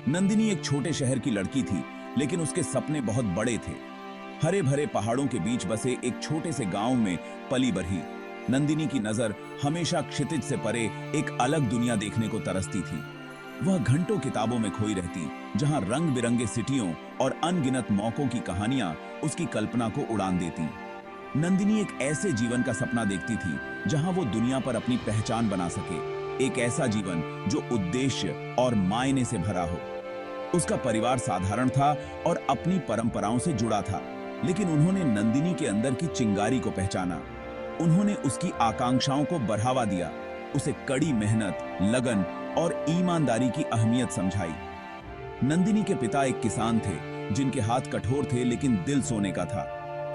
नंदिनी एक छोटे शहर की लड़की थी, लेकिन उसके सपने बहुत बड़े थे। हरे भरे पहाड़ों के बीच बसे एक छोटे से गांव में पली बढ़ी नंदिनी की नजर हमेशा क्षितिज से परे एक अलग दुनिया देखने को तरसती थी। वह घंटों किताबों में खोई रहती, जहां रंग बिरंगे सिटियों और अनगिनत मौकों की कहानियां उसकी कल्पना को उड़ान देती। नंदिनी एक ऐसे जीवन का सपना देखती थी जहां वो दुनिया पर अपनी पहचान बना सके, एक ऐसा जीवन जो उद्देश्य और मायने से भरा हो। उसका परिवार साधारण था और अपनी परंपराओं से जुड़ा था, लेकिन उन्होंने नंदिनी के अंदर की चिंगारी को पहचाना। उन्होंने उसकी आकांक्षाओं को बढ़ावा दिया, उसे कड़ी मेहनत, लगन और ईमानदारी की अहमियत समझाई। नंदिनी के पिता एक किसान थे, जिनके हाथ कठोर थे लेकिन दिल सोने का था।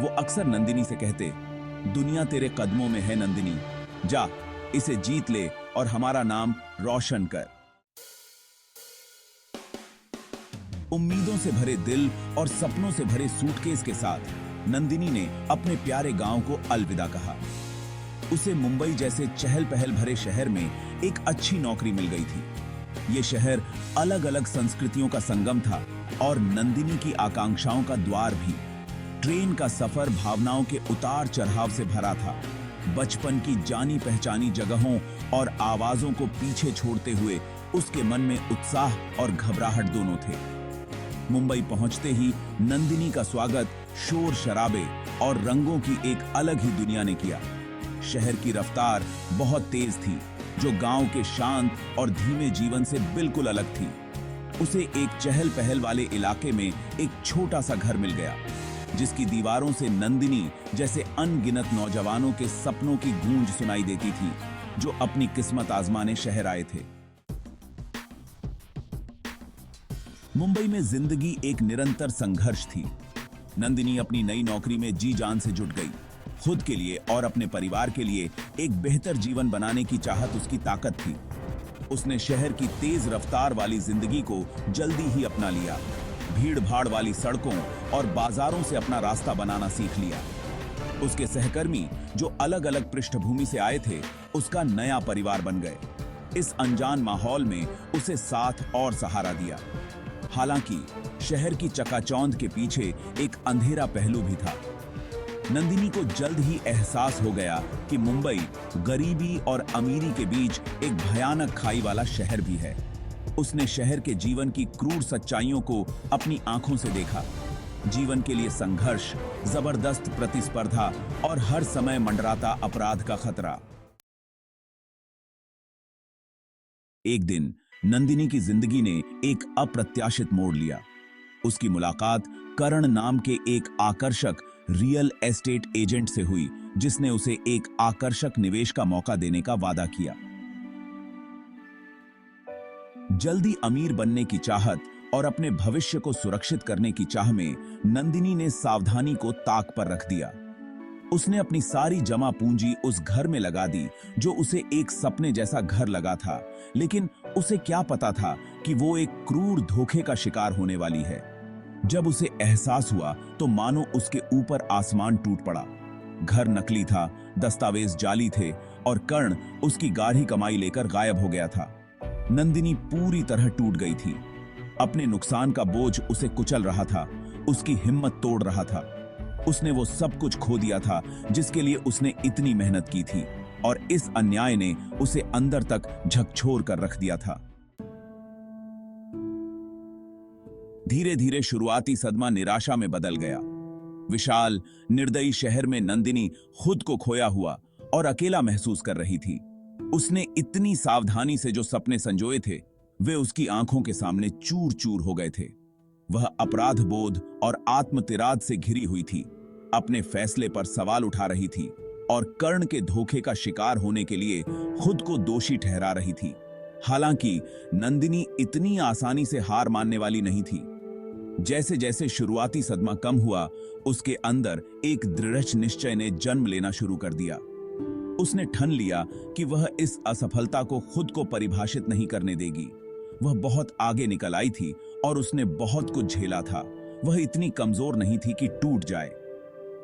वो अक्सर नंदिनी से कहते, दुनिया तेरे कदमों में है नंदिनी, जा इसे जीत ले और हमारा नाम रोशन कर। उम्मीदों से भरे दिल और सपनों से भरे सूटकेस के साथ नंदिनी ने अपने प्यारे गांव को अलविदा कहा। उसे मुंबई जैसे चहल पहल भरे शहर में एक अच्छी नौकरी मिल गई थी। ये शहर अलग अलग संस्कृतियों का संगम था और नंदिनी की आकांक्षाओं का द्वार भी। ट्रेन का सफर भावनाओं के उतार चढ़ाव से भरा था। बचपन की जानी पहचानी जगहों और आवाजों को पीछे छोड़ते हुए उसके मन में उत्साह और घबराहट दोनों थे। मुंबई पहुंचते ही नंदिनी का स्वागत शोर शराबे और रंगों की एक अलग ही दुनिया ने किया। शहर की रफ्तार बहुत तेज थी, जो गांव के शांत और धीमे जीवन से बिल्कुल अलग थी। उसे एक चहल पहल वाले इलाके में एक छोटा सा घर मिल गया, जिसकी दीवारों से नंदिनी जैसे अनगिनत नौजवानों के सपनों की गूंज सुनाई देती थी, जो अपनी किस्मत आजमाने शहर आए थे। मुंबई में जिंदगी एक निरंतर संघर्ष थी। नंदिनी अपनी नई नौकरी में जी जान से जुट गई। खुद के लिए और अपने परिवार के लिए एक बेहतर जीवन बनाने की चाहत उसकी ताकत थी। उसने शहर की तेज रफ्तार वाली जिंदगी को जल्दी ही अपना लिया। भीड़ भाड़ वाली सड़कों और बाजारों से अपना रास्ता बनाना सीख लिया। उसके सहकर्मी, जो अलग अलग पृष्ठभूमि से आए थे, उसका नया परिवार बन गए। इस अनजान माहौल में उसे साथ और सहारा दिया। हालांकि शहर की चकाचौंध के पीछे एक अंधेरा पहलू भी था। नंदिनी को जल्द ही एहसास हो गया कि मुंबई गरीबी और अमीरी के बीच एक भयानक खाई वाला शहर भी है। उसने शहर के जीवन की क्रूर सच्चाइयों को अपनी आंखों से देखा। जीवन के लिए संघर्ष, जबरदस्त प्रतिस्पर्धा और हर समय मंडराता अपराध का खतरा। एक दिन नंदिनी की जिंदगी ने एक अप्रत्याशित मोड़ लिया। उसकी मुलाकात करण नाम के एक आकर्षक रियल एस्टेट एजेंट से हुई, जिसने उसे एक आकर्षक निवेश का मौका देने का वादा किया। जल्दी अमीर बनने की चाहत और अपने भविष्य को सुरक्षित करने की चाह में नंदिनी ने सावधानी को ताक पर रख दिया। उसने अपनी सारी जमा पूंजी उस घर में लगा दी, जो उसे एक सपने जैसा घर लगा था, लेकिन उसे क्या पता था कि वो एक क्रूर धोखे का शिकार होने वाली है। जब उसे एहसास हुआ तो मानो उसके ऊपर आसमान टूट पड़ा। घर नकली था, दस्तावेज जाली थे और कर्ण उसकी गाढ़ी कमाई लेकर गायब हो गया था। नंदिनी पूरी तरह टूट गई थी। अपने नुकसान का बोझ उसे कुचल रहा था, उसकी हिम्मत तोड़ रहा था। उसने वो सब कुछ खो दिया था जिसके लिए उसने इतनी मेहनत की थी, और इस अन्याय ने उसे अंदर तक झकझोर कर रख दिया था। धीरे धीरे शुरुआती सदमा निराशा में बदल गया। विशाल निर्दयी शहर में नंदिनी खुद को खोया हुआ और अकेला महसूस कर रही थी। उसने इतनी सावधानी से जो सपने संजोए थे, वे उसकी आंखों के सामने चूर चूर हो गए थे। वह अपराध बोध और आत्मतिराद से घिरी हुई थी, अपने फैसले पर सवाल उठा रही थी और कर्ण के धोखे का शिकार होने के लिए खुद को दोषी ठहरा रही थी। हालांकि नंदिनी इतनी आसानी से हार मानने वाली नहीं थी। जैसे जैसे शुरुआती सदमा कम हुआ, उसके अंदर एक दृढ़ निश्चय ने जन्म लेना शुरू कर दिया। उसने ठान लिया कि वह इस असफलता को खुद को परिभाषित नहीं करने देगी। वह बहुत आगे निकल आई थी और उसने बहुत कुछ झेला था। वह इतनी कमजोर नहीं थी कि टूट जाए।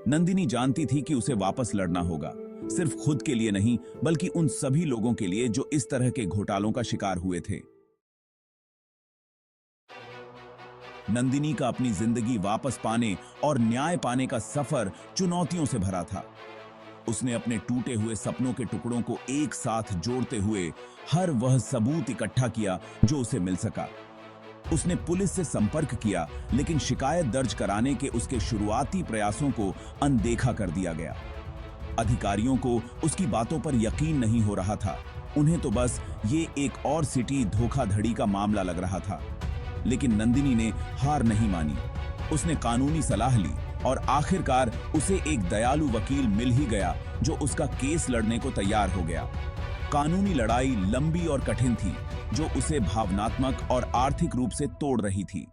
नंदिनी जानती थी कि उसे वापस लड़ना होगा, सिर्फ खुद के लिए नहीं, बल्कि उन सभी लोगों के लिए जो इस तरह के घोटालों का शिकार हुए थे। नंदिनी का अपनी जिंदगी वापस पाने और न्याय पाने का सफर चुनौतियों से भरा था। उसने अपने टूटे हुए सपनों के टुकड़ों को एक साथ जोड़ते हुए हर वह सबूत इकट्ठा किया जो उसे मिल सका। उसने पुलिस से संपर्क किया, लेकिन शिकायत दर्ज कराने के उसके शुरुआती प्रयासों को अनदेखा कर दिया गया। अधिकारियों को उसकी बातों पर यकीन नहीं हो रहा था। उन्हें तो बस ये एक और सिटी धोखाधड़ी का मामला लग रहा था। लेकिन नंदिनी ने हार नहीं मानी। उसने कानूनी सलाह ली और आखिरकार उसे एक दयालु वकील मिल ही गया जो उसका केस लड़ने को तैयार हो गया। कानूनी लड़ाई लंबी और कठिन थी, जो उसे भावनात्मक और आर्थिक रूप से तोड़ रही थी।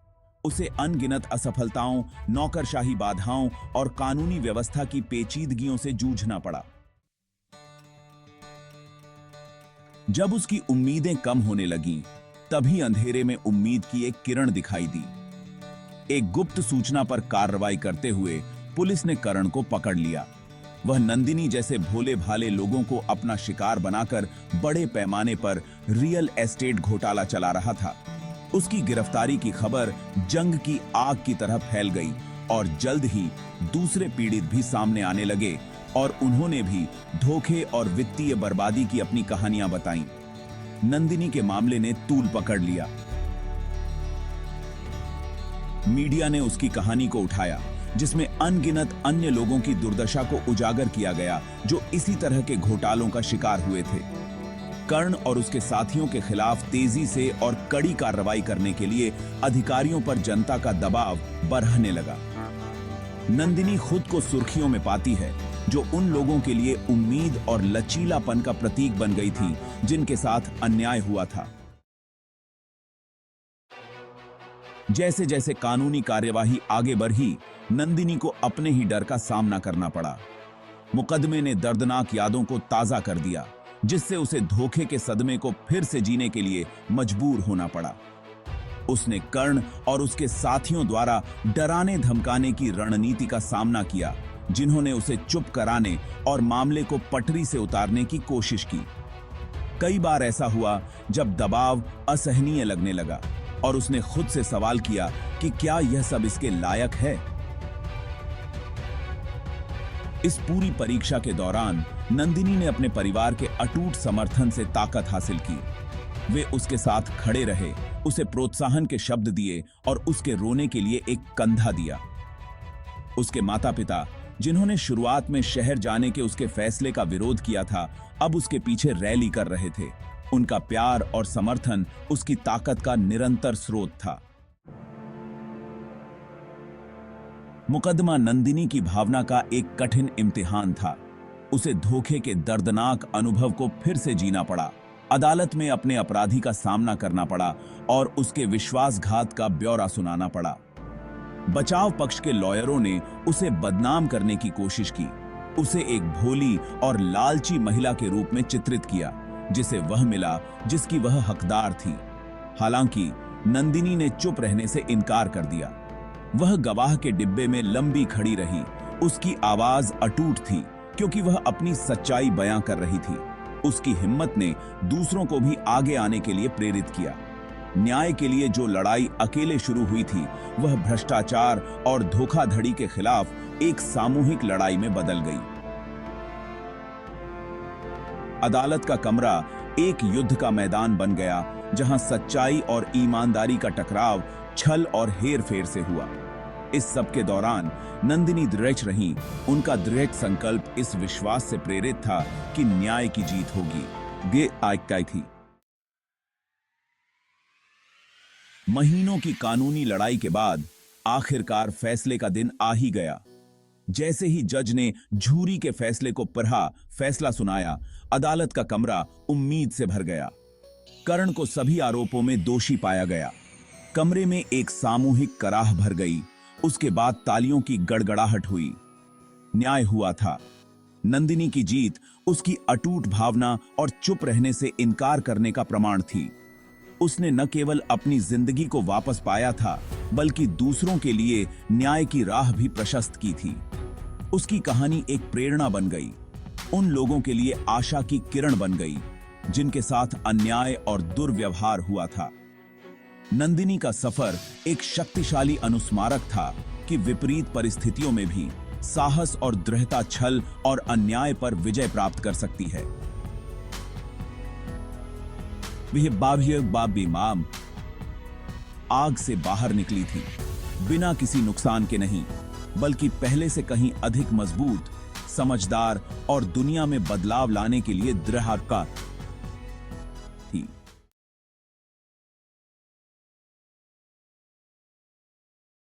उसे अनगिनत असफलताओं, नौकरशाही बाधाओं और कानूनी व्यवस्था की पेचीदगियों से जूझना पड़ा। जब उसकी उम्मीदें कम होने लगीं, तभी अंधेरे में उम्मीद की एक किरण दिखाई दी। एक गुप्त सूचना पर कार्रवाई करते हुए पुलिस ने करण को पकड़ लिया। वह नंदिनी जैसे भोले भाले लोगों को अपना शिकार बनाकर बड़े पैमाने पर रियल एस्टेट घोटाला चला रहा था। उसकी गिरफ्तारी की खबर जंग की आग की तरह फैल गई और जल्द ही दूसरे पीड़ित भी सामने आने लगे और उन्होंने भी धोखे और वित्तीय बर्बादी की अपनी कहानियां बताईं। नंदिनी के मामले ने तूल पकड़ लिया। मीडिया ने उसकी कहानी को उठाया, जिसमें अनगिनत अन्य लोगों की दुर्दशा को उजागर किया गया जो इसी तरह के घोटालों का शिकार हुए थे। कर्ण और उसके साथियों के खिलाफ तेजी से और कड़ी कार्रवाई करने के लिए अधिकारियों पर जनता का दबाव बढ़ने लगा। नंदिनी खुद को सुर्खियों में पाती है, जो उन लोगों के लिए उम्मीद और लचीलापन का प्रतीक बन गई थी जिनके साथ अन्याय हुआ था। जैसे जैसे कानूनी कार्यवाही आगे बढ़ी, नंदिनी को अपने ही डर का सामना करना पड़ा। मुकदमे ने दर्दनाक यादों को ताजा कर दिया, जिससे उसे धोखे के सदमे को फिर से जीने के लिए मजबूर होना पड़ा। उसने कर्ण और उसके साथियों द्वारा डराने धमकाने की रणनीति का सामना किया, जिन्होंने उसे चुप कराने और मामले को पटरी से उतारने की कोशिश की। कई बार ऐसा हुआ जब दबाव असहनीय लगने लगा और उसने खुद से सवाल किया कि क्या यह सब इसके लायक है। इस पूरी परीक्षा के दौरान नंदिनी ने अपने परिवार के अटूट समर्थन से ताकत हासिल की। वे उसके साथ खड़े रहे, उसे प्रोत्साहन के शब्द दिए और उसके रोने के लिए एक कंधा दिया। उसके माता-पिता, जिन्होंने शुरुआत में शहर जाने के उसके फैसले का विरोध किया था, अब उसके पीछे रैली कर रहे थे। उनका प्यार और समर्थन उसकी ताकत का निरंतर स्रोत था। मुकदमा नंदिनी की भावना का एक कठिन इम्तिहान था। उसे धोखे के दर्दनाक अनुभव को फिर से जीना पड़ा, अदालत में अपने अपराधी का सामना करना पड़ा और उसके विश्वासघात का ब्यौरा सुनाना पड़ा। बचाव पक्ष के लॉयरों ने उसे बदनाम करने की कोशिश की, उसे एक भोली और लालची महिला के रूप में चित्रित किया, जिसे वह मिला जिसकी वह हकदार थी। हालांकि नंदिनी ने चुप रहने से इनकार कर दिया। वह गवाह के डिब्बे में लंबी खड़ी रही। उसकी आवाज अटूट थी, क्योंकि वह अपनी सच्चाई बयां कर रही थी। उसकी हिम्मत ने दूसरों को भी आगे आने के लिए प्रेरित किया। न्याय के लिए जो लड़ाई अकेले शुरू हुई थी, वह भ्रष्टाचार और धोखाधड़ी के खिलाफ एक सामूहिक लड़ाई में बदल गई। अदालत का कमरा एक युद्ध का मैदान बन गया, जहां सच्चाई और ईमानदारी का टकराव छल और हेरफेर से हुआ। इस सब के दौरान नंदिनी दृढ़ रही। उनका दृढ़ संकल्प इस विश्वास से प्रेरित था कि न्याय की जीत होगी। ये आयकाई थी। महीनों की कानूनी लड़ाई के बाद आखिरकार फैसले का दिन आ ही गया। जैसे ही जज ने झूरी के फैसले को पढ़ा, फैसला सुनाया, अदालत का कमरा उम्मीद से भर गया। कर्ण को सभी आरोपों में दोषी पाया गया। कमरे में एक सामूहिक कराह भर गई। उसके बाद तालियों की गड़गड़ाहट हुई। न्याय हुआ था। नंदिनी की जीत उसकी अटूट भावना और चुप रहने से इनकार करने का प्रमाण थी। उसने न केवल अपनी जिंदगी को वापस पाया था, बल्कि दूसरों के लिए न्याय की राह भी प्रशस्त की थी। उसकी कहानी एक प्रेरणा बन गई, उन लोगों के लिए आशा की किरण बन गई जिनके साथ अन्याय और दुर्व्यवहार हुआ था। नंदिनी का सफर एक शक्तिशाली अनुस्मारक था कि विपरीत परिस्थितियों में भी साहस और दृढ़ता छल और अन्याय पर विजय प्राप्त कर सकती है। वह बाबी माम आग से बाहर निकली थी, बिना किसी नुकसान के नहीं, बल्कि पहले से कहीं अधिक मजबूत, समझदार और दुनिया में बदलाव लाने के लिए दृढ़ थी।